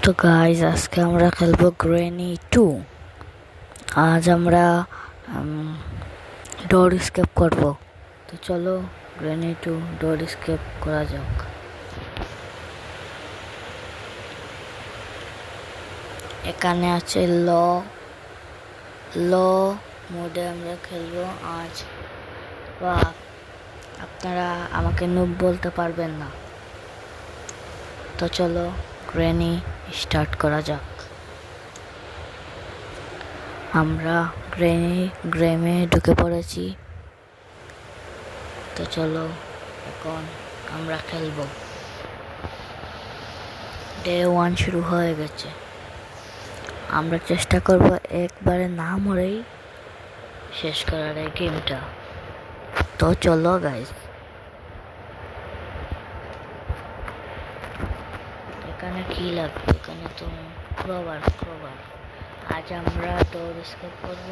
তো গাইজ আজকে আমরা খেলবো গ্রেনি 2। আজ আমরা ডোর স্কেপ করব। তো চলো গ্রেনি 2 ডোর স্কেপ করা যাক। এখানে আছে ল মোডে আমরা খেলবো আজ। বা আপনারা আমাকে নুব বলতে পারবেন না। তো চলো গ্রেনি স্টার্ট করা যাক। আমরা গ্রেমে ঢুকে পড়েছি। তো চলো এখন আমরা খেলবো। ডে 1 শুরু হয়ে গেছে। আমরা চেষ্টা করব একবারে না মরেই শেষ করার এই গেমটা। তো চলো গাইস, এখানে কি লাগবে? এখানে তো ক্রোবার। আজ আমরা ডোর স্কেপ করব।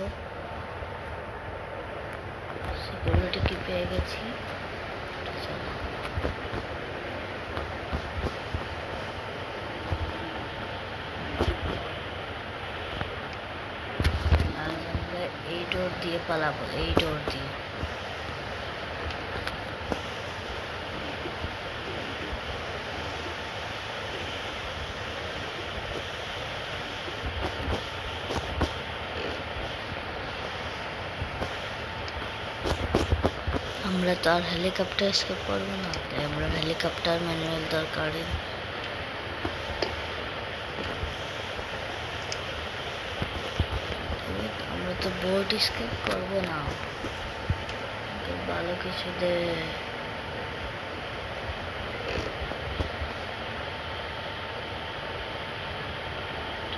সিকিউরিটি কি পেয়ে গেছি। চলো আজ আমরা এই ডোর দিয়ে পালাবো, এই ডোর দিয়ে। আমরা তো আর হেলিকপ্টার স্কেপ করবো না, তাই আমরা হেলিকপ্টার ম্যানুয়াল দরকারি। আমরা তো বোট স্কেপ করবো না, ভালো কিছু দে।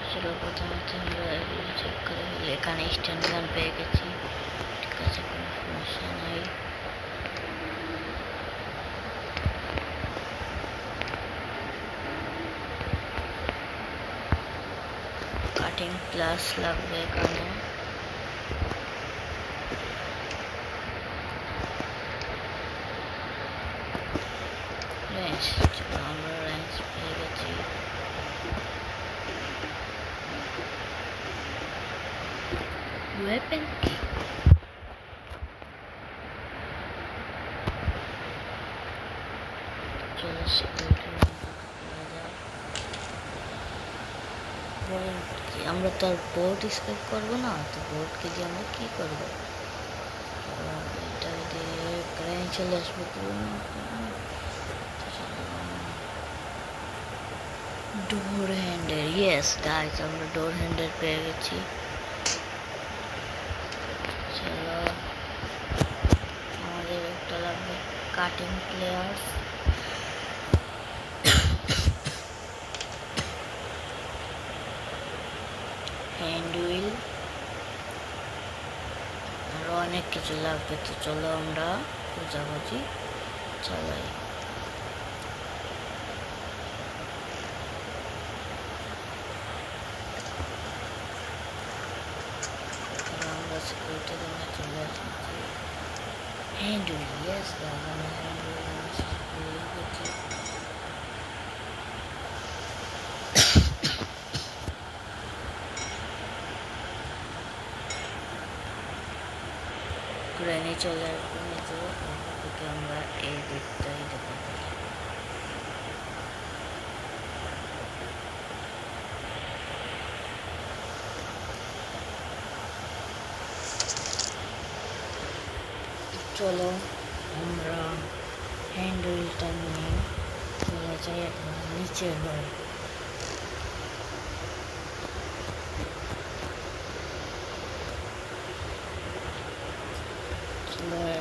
চলো প্রথমে আমরা এগুলো চেক করে ফেলি। এখানে স্ট্যান্ড গান পেয়ে গেছি, ঠিক আছে, কোনো সমস্যা নাই। কাটিং প্লাস লাগবে এখানে। রেঞ্জ, চলো আমরা রেঞ্জ পেয়ে গেছি। ওয়েপেন কি? চলো সিকিউরিটি আমরা তো আর বোট স্কেপ করবো না, তো বোটকে দিয়ে আমরা কি করবো? এটা দিয়ে ক্রেন চলে আসবো। ডোর হ্যান্ডেল, ইয়েস গাইস, আমরা ডোর হ্যান্ডেল পেয়ে গেছি। চলো আমাদের একটা লাগবে কাটিং প্লেয়ার্স। হ্যান্ড হুইল, আরো অনেক কিছু লাগবে। তো চলো আমরা খোঁজাখুঁজি চালাই। আমরা সিকিউরিটি রুমে চলে এসেছি। হ্যান্ড হুইল, ইয়েস গাইস, আমরা হ্যান্ড হুইল পেয়ে গেছি। গ্রেনি চলে আসবো নিচে, ওকে আমরা এই দিকটাই দেখতে পারি। চলো আমরা হ্যান্ড হুইলটা নিয়ে চলে যাই এখন নিচে হয়ে।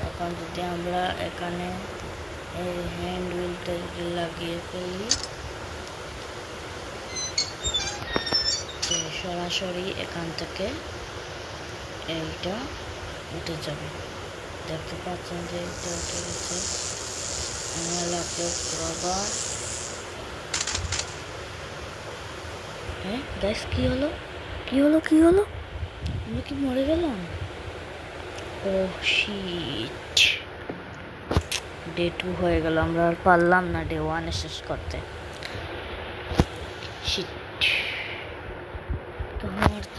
এখন যদি আমরা এখানে এই হ্যান্ড হুইলটা লাগিয়ে ফেলি, তো সরাসরি এখান থেকে এইটা উঠে যাবে। দেখতে পাচ্ছেন যে এটা উঠে গেছে। আমার লাগবে রবার। হ্যাঁ গ্যাস, কি হলো? আমি কি মরে গেলাম? ও শিট, ডে 2 হয়ে গেল। আমরা আর পারলাম না ডে 1 শেষ করতে। শিট।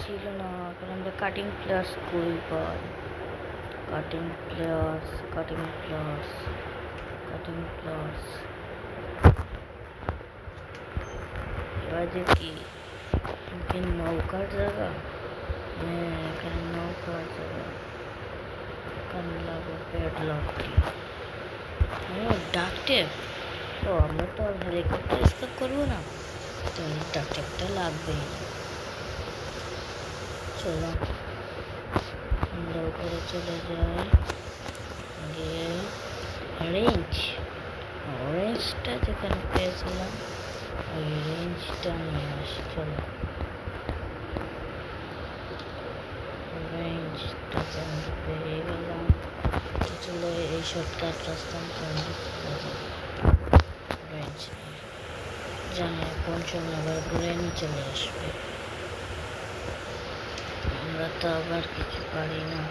ছিল না, এখন আমরা কাটিং প্লেয়ার্স করি পাই। Cutting pliers, cutting pliers, cutting pliers. এবার যে কি নৌকার জায়গা, হ্যাঁ এখানে নৌকার জায়গা। এখানে লাগবে প্যাডলক দিয়ে। ও ডাকটেপ, ও আমরা তো আর হেলিকপ্টার স্কেপ করবো না, তো ডাকটেপটা লাগবেই। চলো আমরা উপরে চলে যাই, গিয়ে রেঞ্জ, রেঞ্জটা যেখানে পেয়েছিলাম ওই রেঞ্জটা নিয়ে আসি। চলো রেঞ্জটাকে আমরা পেয়ে গেলাম। তো চলো এই শর্টকাট রাস্তা রেঞ্জ জানি কোন সময় আবার গ্রেনি চলে আসবে। আমরা তো আবার কিছু পারি না,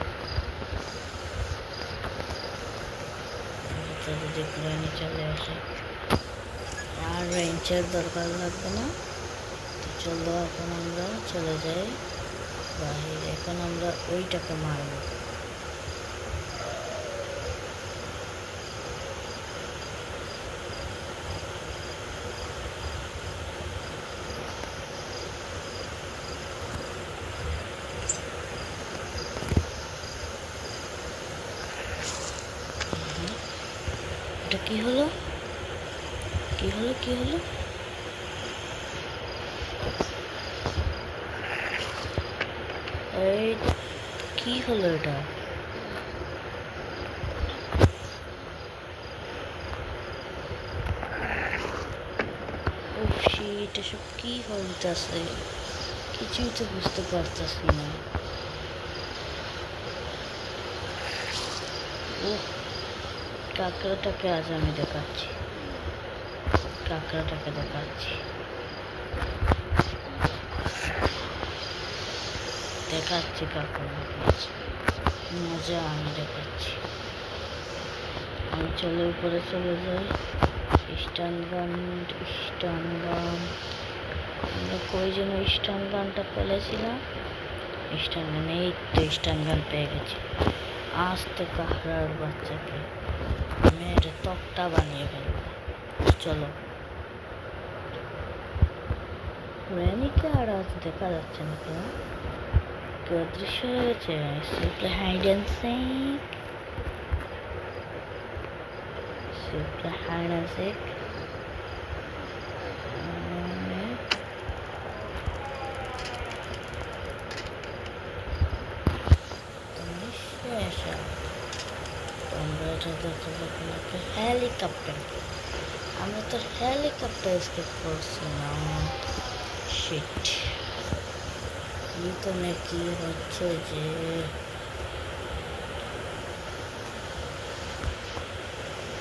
যদি গ্রেনি চলে আসে আর রেঞ্জের দরকার লাগবে না। তো চলো এখন আমরা চলে যাই বাহিরে। এখন আমরা ওইটাকে মারব। এটা কি হলো, কি হলো, কি হলো? এই কি হলো এটা? এটা সব কি হইতাছে, কিছুই তো বুঝতে পারতাছি না। ও কাঁকড়াটাকে আজ আমি দেখাচ্ছি, কাঁকড়াটাকে দেখাচ্ছি, দেখাচ্ছি কাঁকড়াটাকে মজা আমি দেখাচ্ছি। আমি চলে উপরে চলে যাই। স্টান গান, স্টান গান, আমরা কই যেন স্টান গানটা ফেলেছিলাম। স্টান গান, এই তো স্টান গান পেয়ে গেছি। আস্তে কাঁকড়ার বাচ্চাকে আমি এটা তক্তা বানিয়ে ফেলবো। চলো রেনিকে আর আজ দেখা যাচ্ছে না, কেউ কেউ অদৃশ্য হয়েছে। Simply hide and seek, simply hide and seek. আমরা এটা দেখতে দেখুন একটা হেলিকপ্টার, আমরা তো হেলিকপ্টার স্কেপ করছি না। শিট, এখানে কি হচ্ছে যে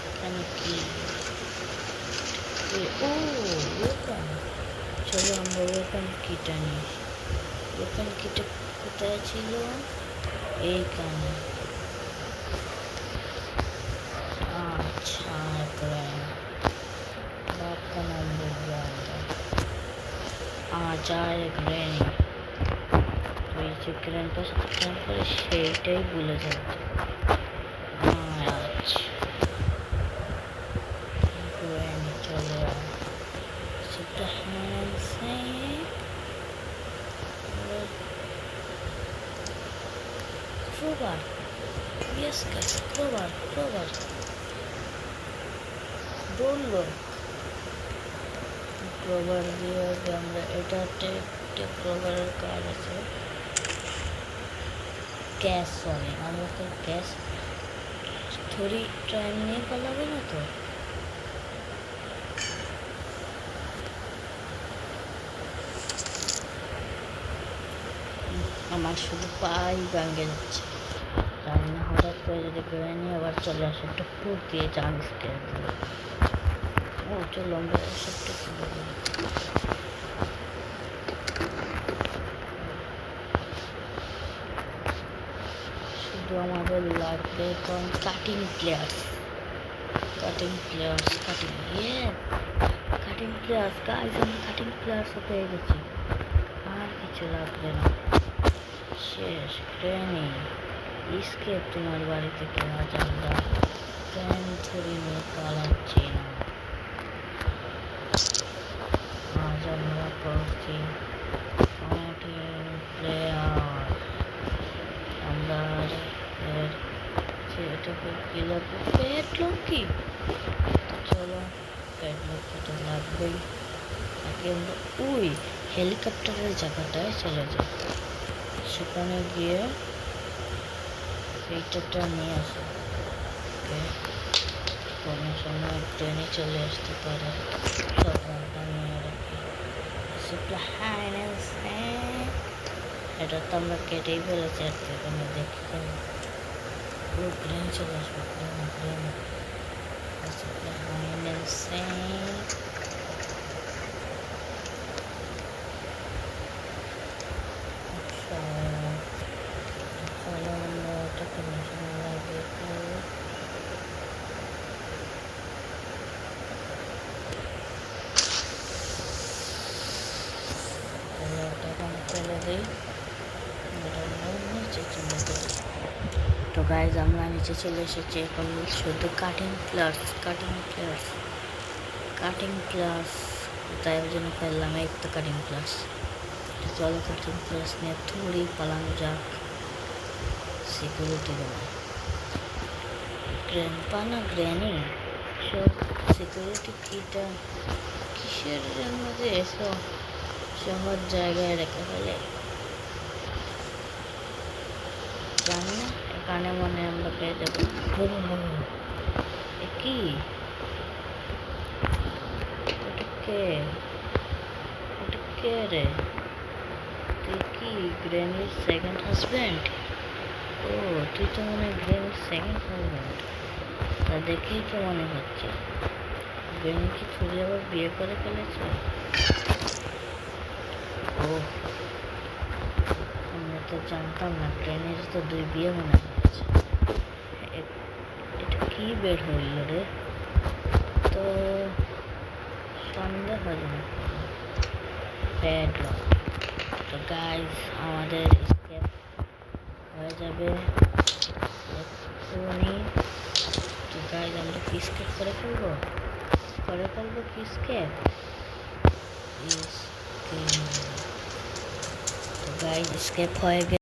এখানে কি? ও ওয়েপন, চলো আমরা ওয়েপন কিটা নিই। ওয়েপন কিটা কোথায় ছিল? এইখানে। अच्छा ग्रैंड बाप का नाम भूल गया अंदर। जाए ग्रैनी, तो ये जो ग्रैंड पर ग्रैंड पर সেইটাই ভুলে যাচ্ছে। আচ্ছা গ্রैनी চলে আয়। সেটা হ্যান্ডসে crowbar, yes guys, crowbar, crowbar বললো। ক্রোবার দিয়ে আমরা এটাতে ক্রোবারের কাজ আছে। গ্যাস, সরি আমরা তো গ্যাস থোড়ি টাইম নিয়ে পালাবে না তো। আমার শুধু পাই ভাঙে যাচ্ছে, জানি না হঠাৎ করে যদি গ্রেনি আবার চলে আসে একটা ফুট দিয়ে চান্স দিয়ে দেবে। ও চলো আমরা এসবটা খুলে দিই। শুধু আমাদের লাগবে এখন cutting pliers, cutting pliers, cutting, ইয়ে কাটিং প্লেয়ার্স গাইস, আমি কাটিং প্লেয়ার্সও পেয়ে গেছি, আর কিছু লাগবে না। শেষ ট্রেনে স্কেপ তোমার বাড়ি থেকে আজ আমরা ট্রেন ধরে নিয়ে পালাচ্ছি না। আজ আমরা করছি প্লেয়ার। আমরা এটাকে কিলার পেটলক কি চলো পেটলক তো লাগবেই। আগে আমরা ওই হেলিকপ্টারের জায়গাটায় চলে যাই, সেখানে গিয়ে সেইটা নিয়ে আসো। কোনো সময় ট্রেনে চলে আসতে পারে, সবটা নিয়ে রাখি। এটা তো আমরা কেটেই ফেলেছি, আর কোনো দেখি ট্রেন চলে আসবো। তো গাইজ আমরা নিচে চলে এসেছি, এখন শুধু কাটিং ক্লাস তাই জন্য ফেললাম। এই তো কাটিং ক্লাস, চলো কাটিং ক্লাস নিয়ে থোড়ি পালানো যাক সিকিউরিটি রুমে। গ্র্যান্ডপা না গ্র্যানি সব সিকিউরিটি কিটা কিসের মধ্যে এসব সবার জায়গায় রেখে ফেলে জানি না। এখানে মনে আমরা পেয়ে যাবো। কি ওটা রে? তুই কি গ্র্যানির সেকেন্ড হাজব্যান্ড? ও তুই তো মনে হয় গ্র্যানির সেকেন্ড হাজব্যান্ড। তা দেখেই তো মনে হচ্ছে গ্র্যানি কি তুই আবার বিয়ে করে ফেলেছে? ও আমরা তো জানতাম না, গ্র্যানির তো 2 বিয়ে মনে হচ্ছে। এটা কি বের হইল রে? তো সন্দেহজনক প্যাডলক। তো গাইজ আমাদের স্কেপ হয়ে যাবে এক্ষুনি। তো গাইজ আমরা কি স্কেপ করে ফেলবো কি স্কেপ। তো গাইজ স্কেপ হয়ে গেছে।